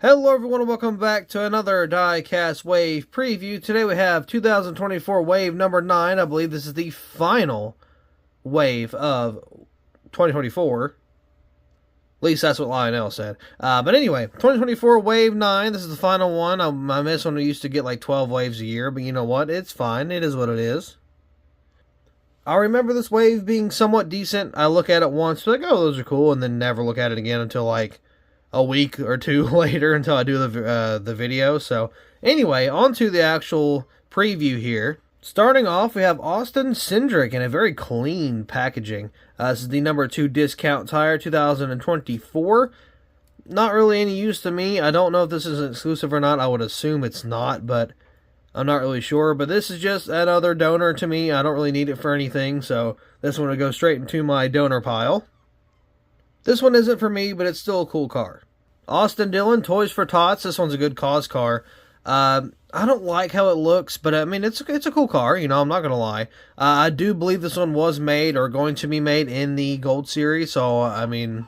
Hello everyone and welcome back to another Diecast Wave preview. Today we have 2024 Wave number 9. I believe this is the final wave of 2024. At least that's what Lionel said. But anyway, 2024 Wave 9. This is the final one. I miss when we used to get like 12 waves a year, but you know what? It's fine. It is what it is. I remember this wave being somewhat decent. I look at it once, like, oh, those are cool, and then never look at it again until like a week or two later until I do the video. So anyway, on to the actual preview here. Starting off, we have Austin Cindric in a very clean packaging. This is the number 2 discount tire 2024. Not really any use to me. I don't know if this is exclusive or not. I would assume it's not, but I'm not really sure. But this is just another donor to me. I don't really need it for anything, so this one will go straight into my donor pile. This one isn't for me, but it's still a cool car. Austin Dillon, Toys for Tots. This one's a good cause car. I don't like how it looks, but I mean, it's a cool car, you know, I'm not going to lie. I do believe this one was made or going to be made in the Gold Series, so, I mean,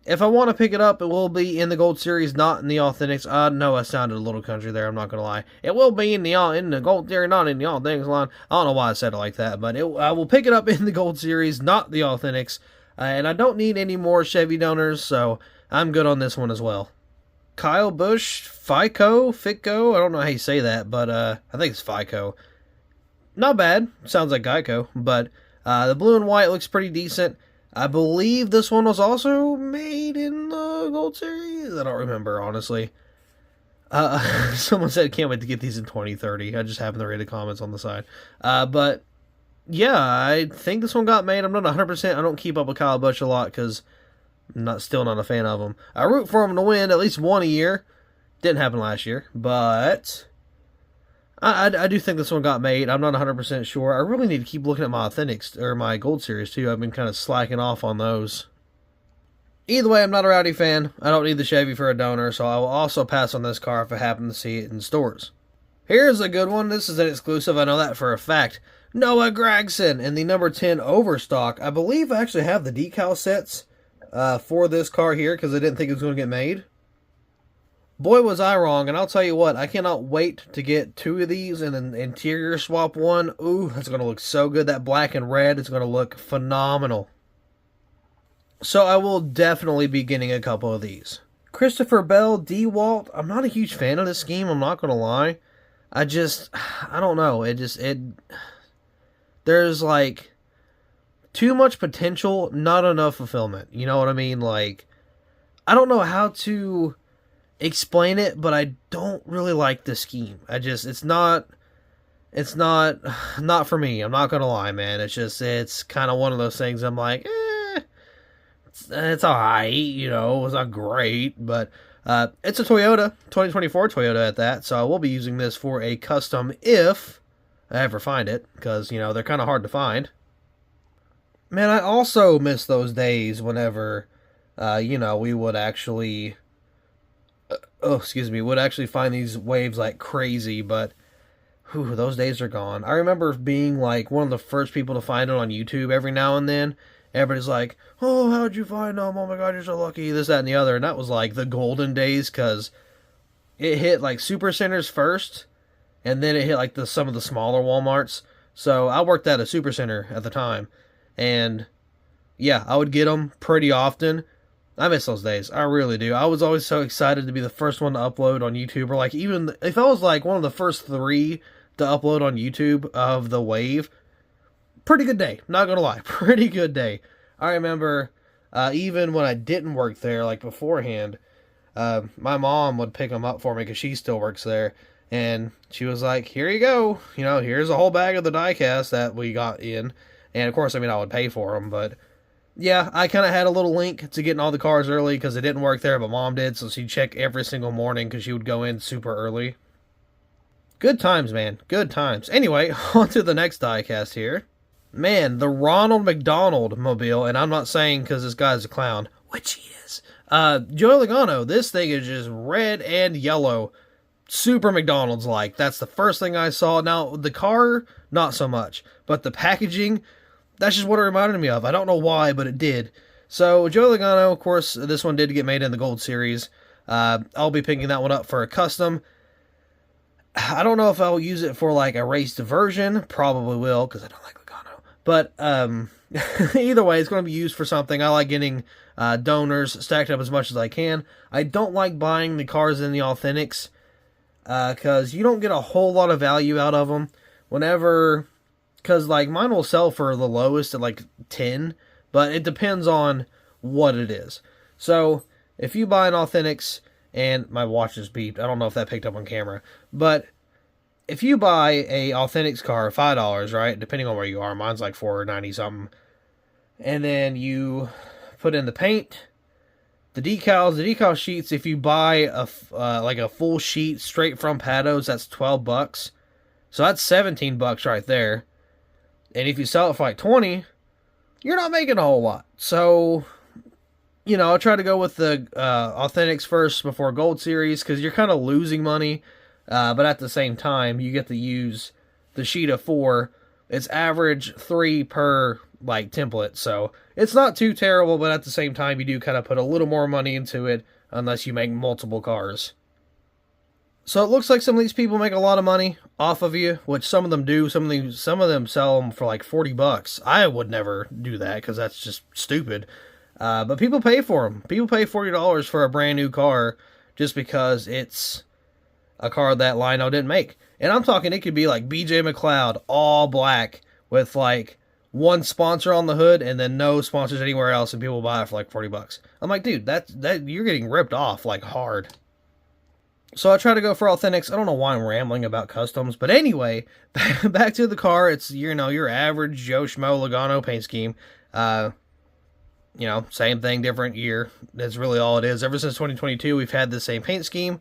if I want to pick it up, it will be in the Gold Series, not in the Authentics. No, I sounded a little country there, I'm not going to lie. It will be in the Gold Series, not in the Authentics line. I don't know why I said it like that, but I will pick it up in the Gold Series, not the Authentics. And I don't need any more Chevy donors, so I'm good on this one as well. Kyle Busch, Fico, I don't know how you say that, but I think it's Fico. Not bad, sounds like Geico, but the blue and white looks pretty decent. I believe this one was also made in the Gold Series. I don't remember, honestly. Someone said, can't wait to get these in 2030. I just happened to read the comments on the side. But yeah, I think this one got made. I'm not 100%. I don't keep up with Kyle Busch a lot because I'm still not a fan of him. I root for him to win at least one a year. Didn't happen last year, but I do think this one got made. I'm not 100% sure. I really need to keep looking at my Authentics, or my Gold Series too. I've been kind of slacking off on those. Either way, I'm not a Rowdy fan. I don't need the Chevy for a donor, so I will also pass on this car if I happen to see it in stores. Here's a good one. This is an exclusive. I know that for a fact. Noah Gragson in the number 10 Overstock. I believe I actually have the decal sets for this car here because I didn't think it was going to get made. Boy, was I wrong, and I'll tell you what, I cannot wait to get 2 of these and then interior swap one. Ooh, that's going to look so good. That black and red is going to look phenomenal. So I will definitely be getting a couple of these. Christopher Bell, DeWalt. I'm not a huge fan of this scheme, I'm not going to lie. I don't know. There's like too much potential, not enough fulfillment. You know what I mean? Like, I don't know how to explain it, but I don't really like the scheme. It's not for me. I'm not gonna lie, man. It's kind of one of those things. I'm like, it's alright. You know, it's not great, but it's a Toyota, 2024 Toyota at that. So I will be using this for a custom if I ever find it, because, you know, they're kind of hard to find. Man, I also miss those days whenever, you know, we would actually, would actually find these waves like crazy, but, whew, those days are gone. I remember being, like, one of the first people to find it on YouTube every now and then. Everybody's like, oh, how'd you find them? Oh my god, you're so lucky, this, that, and the other. And that was, like, the golden days, because it hit, like, super centers first, and then it hit like some of the smaller Walmarts. So I worked at a supercenter at the time. And yeah, I would get them pretty often. I miss those days. I really do. I was always so excited to be the first one to upload on YouTube. Or like even if I was like one of the first 3 to upload on YouTube of the wave. Pretty good day. Not going to lie. Pretty good day. I remember even when I didn't work there, like beforehand, my mom would pick them up for me because she still works there. And she was like, here you go. You know, here's a whole bag of the diecast that we got in. And, of course, I mean, I would pay for them. But, yeah, I kind of had a little link to getting all the cars early because it didn't work there, but Mom did. So she'd check every single morning because she would go in super early. Good times, man. Good times. Anyway, on to the next diecast here. Man, the Ronald McDonald mobile. And I'm not saying because this guy's a clown, which he is. Joey Logano, this thing is just red and yellow. Super McDonald's-like. That's the first thing I saw. Now, the car, not so much. But the packaging, that's just what it reminded me of. I don't know why, but it did. So, Joey Logano, of course, this one did get made in the Gold Series. I'll be picking that one up for a custom. I don't know if I'll use it for like a race diversion. Probably will, because I don't like Logano. But either way, it's going to be used for something. I like getting donors stacked up as much as I can. I don't like buying the cars in the Authentics because you don't get a whole lot of value out of them. Because like mine will sell for the lowest at like 10, but it depends on what it is. So if you buy an Authentics, and my watch just beeped, I don't know if that picked up on camera, but if you buy a Authentics car, $5, right, depending on where you are, mine's like $4.90 something, and then you put in the paint, the decal sheets. If you buy like a full sheet straight from Pados, that's $12. So that's $17 right there. And if you sell it for like 20, you're not making a whole lot. So, you know, I'll try to go with the Authentics first before Gold Series, because you're kind of losing money. But at the same time, you get to use the sheet of 4. It's average 3 per like template, so it's not too terrible. But at the same time, you do kind of put a little more money into it unless you make multiple cars. So it looks like some of these people make a lot of money off of you, which some of them do. Some of them sell them for like $40. I would never do that because that's just stupid. But people pay for them. People pay $40 for a brand new car just because it's a car that Lionel didn't make. And I'm talking, it could be like BJ McLeod, all black, with like one sponsor on the hood and then no sponsors anywhere else, and people buy it for like $40. I'm like, dude, that you're getting ripped off like hard. So I try to go for Authentics. I don't know why I'm rambling about customs, but anyway, back to the car. It's, you know, your average Joe Schmo Logano paint scheme. You know, same thing, different year. That's really all it is. Ever since 2022, we've had the same paint scheme.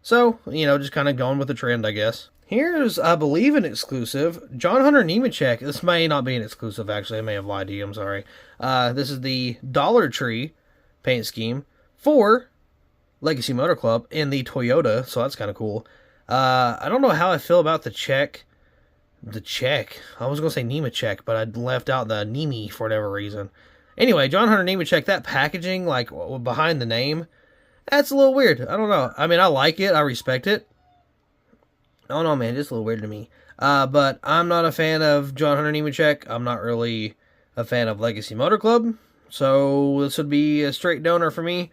So, you know, just kind of going with the trend, I guess. Here's, I believe, an exclusive. John Hunter Nemechek. This may not be an exclusive, actually. I may have lied to you. I'm sorry. This is the Dollar Tree paint scheme for Legacy Motor Club in the Toyota, so that's kind of cool. I don't know how I feel about the Czech. The Czech. I was going to say Nemechek, but I left out the Nemi for whatever reason. Anyway, John Hunter Nemechek, that packaging, like, behind the name, that's a little weird. I don't know. I mean, I like it. I respect it. I don't know, man. Just a little weird to me. But I'm not a fan of John Hunter Nemechek. I'm not really a fan of Legacy Motor Club. So this would be a straight donor for me.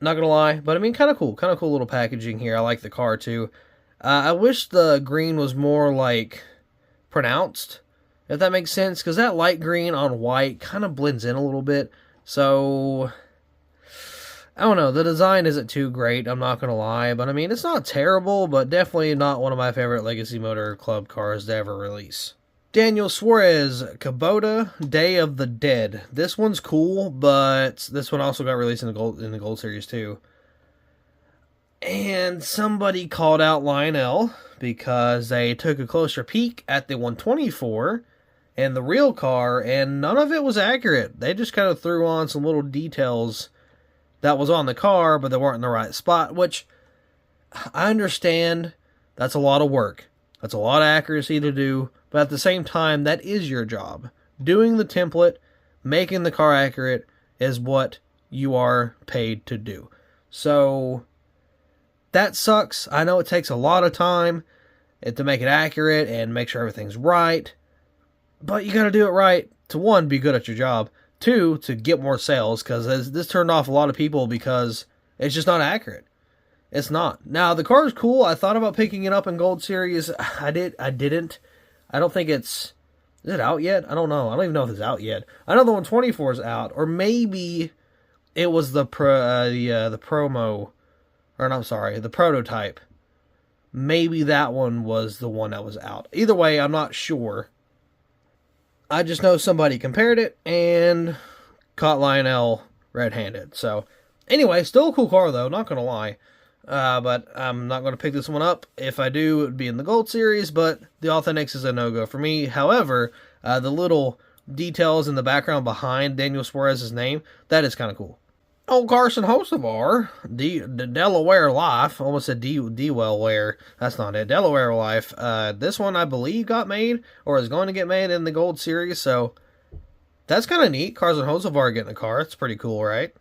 Not gonna lie. But, I mean, kind of cool. Kind of cool little packaging here. I like the car, too. I wish the green was more, like, pronounced, if that makes sense, because that light green on white kind of blends in a little bit. So, I don't know. The design isn't too great, I'm not going to lie. But, I mean, it's not terrible, but definitely not one of my favorite Legacy Motor Club cars to ever release. Daniel Suarez, Kubota, Day of the Dead. This one's cool, but this one also got released in the Gold Series, too. And somebody called out Lionel because they took a closer peek at the 124 and the real car, and none of it was accurate. They just kind of threw on some little details that was on the car, but they weren't in the right spot, which I understand. That's a lot of work. That's a lot of accuracy to do, but at the same time, that is your job. Doing the template, making the car accurate is what you are paid to do. So that sucks. I know it takes a lot of time to make it accurate and make sure everything's right. But you got to do it right to, one, be good at your job. Two, to get more sales, because this turned off a lot of people because it's just not accurate. It's not. Now, the car is cool. I thought about picking it up in Gold Series. I didn't. I don't think it's... Is it out yet? I don't know. I don't even know if it's out yet. I know the 124 is out. Or maybe it was the promo... Or, no, I'm sorry, the prototype. Maybe that one was the one that was out. Either way, I'm not sure. I just know somebody compared it and caught Lionel red-handed. So, anyway, still a cool car, though, not going to lie. But I'm not going to pick this one up. If I do, it would be in the Gold Series, but the Authentics is a no-go for me. However, the little details in the background behind Daniel Suarez's name, that is kind of cool. Old Carson Hocevar, the Delaware Life, almost said Dewellware, that's not it, Delaware Life. This one, I believe, got made, or is going to get made in the Gold Series, so that's kind of neat. Carson Hocevar getting a car, it's pretty cool, right?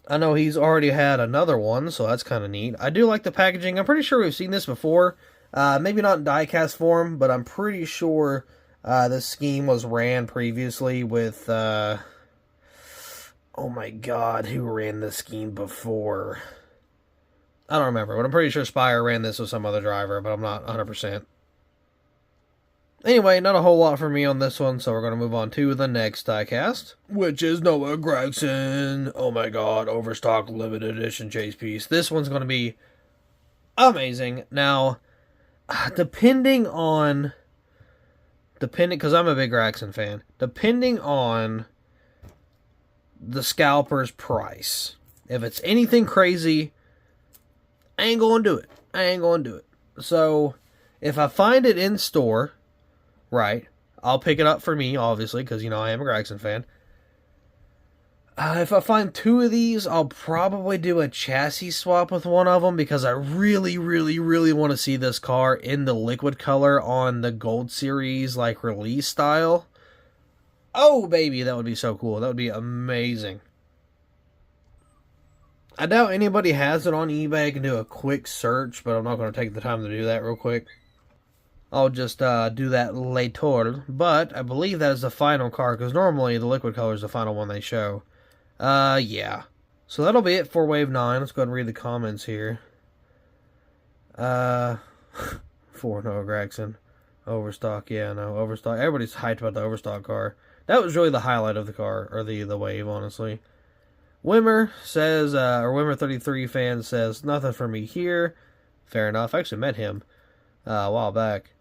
I know he's already had another one, so that's kind of neat. I do like the packaging. I'm pretty sure we've seen this before. Maybe not in diecast form, but I'm pretty sure this scheme was ran previously with... oh my god, who ran this scheme before? I don't remember, but I'm pretty sure Spire ran this with some other driver, but I'm not 100%. Anyway, not a whole lot for me on this one, so we're going to move on to the next diecast, which is Noah Gragson. Oh my god, Overstock Limited Edition chase piece. This one's going to be amazing. Now, depending, because I'm a big Gragson fan, depending on the scalper's price, if it's anything crazy, I ain't going to do it. So, if I find it in store... right, I'll pick it up for me, obviously, because, you know, I am a Gragson fan. If I find two of these, I'll probably do a chassis swap with one of them, because I really, really, really want to see this car in the liquid color on the Gold Series, like, release style. Oh, baby, that would be so cool. That would be amazing. I doubt anybody has it on eBay. I can do a quick search, but I'm not going to take the time to do that real quick. I'll just do that later, but I believe that is the final car, because normally the liquid color is the final one they show. Yeah. So that'll be it for Wave 9. Let's go ahead and read the comments here. For Noah Gragson. Overstock, yeah, no, Overstock. Everybody's hyped about the Overstock car. That was really the highlight of the car, or the wave, honestly. Wimmer says, or Wimmer33 fan says, nothing for me here. Fair enough. I actually met him a while back.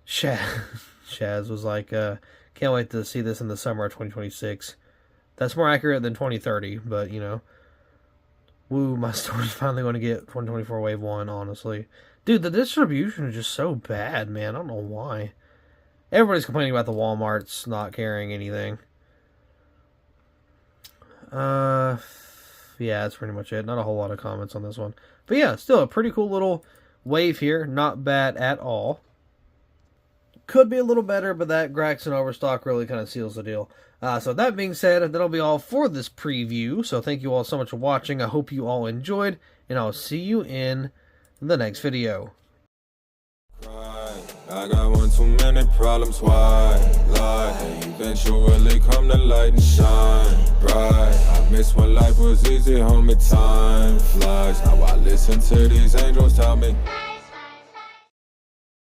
Shaz was like, can't wait to see this in the summer of 2026. That's more accurate than 2030, but, you know. Woo, my store's finally going to get 2024 Wave 1, honestly. Dude, the distribution is just so bad, man. I don't know why. Everybody's complaining about the Walmarts not carrying anything. Yeah, that's pretty much it. Not a whole lot of comments on this one. But yeah, still a pretty cool little wave here. Not bad at all. Could be a little better, but that Gragson Overstock really kind of seals the deal. So that being said, that'll be all for this preview. So thank you all so much for watching. I hope you all enjoyed, and I'll see you in the next video. I got one too many problems, why lie? They eventually come to light and shine bright. I miss when life was easy, homie, time flies. Now I listen to these angels tell me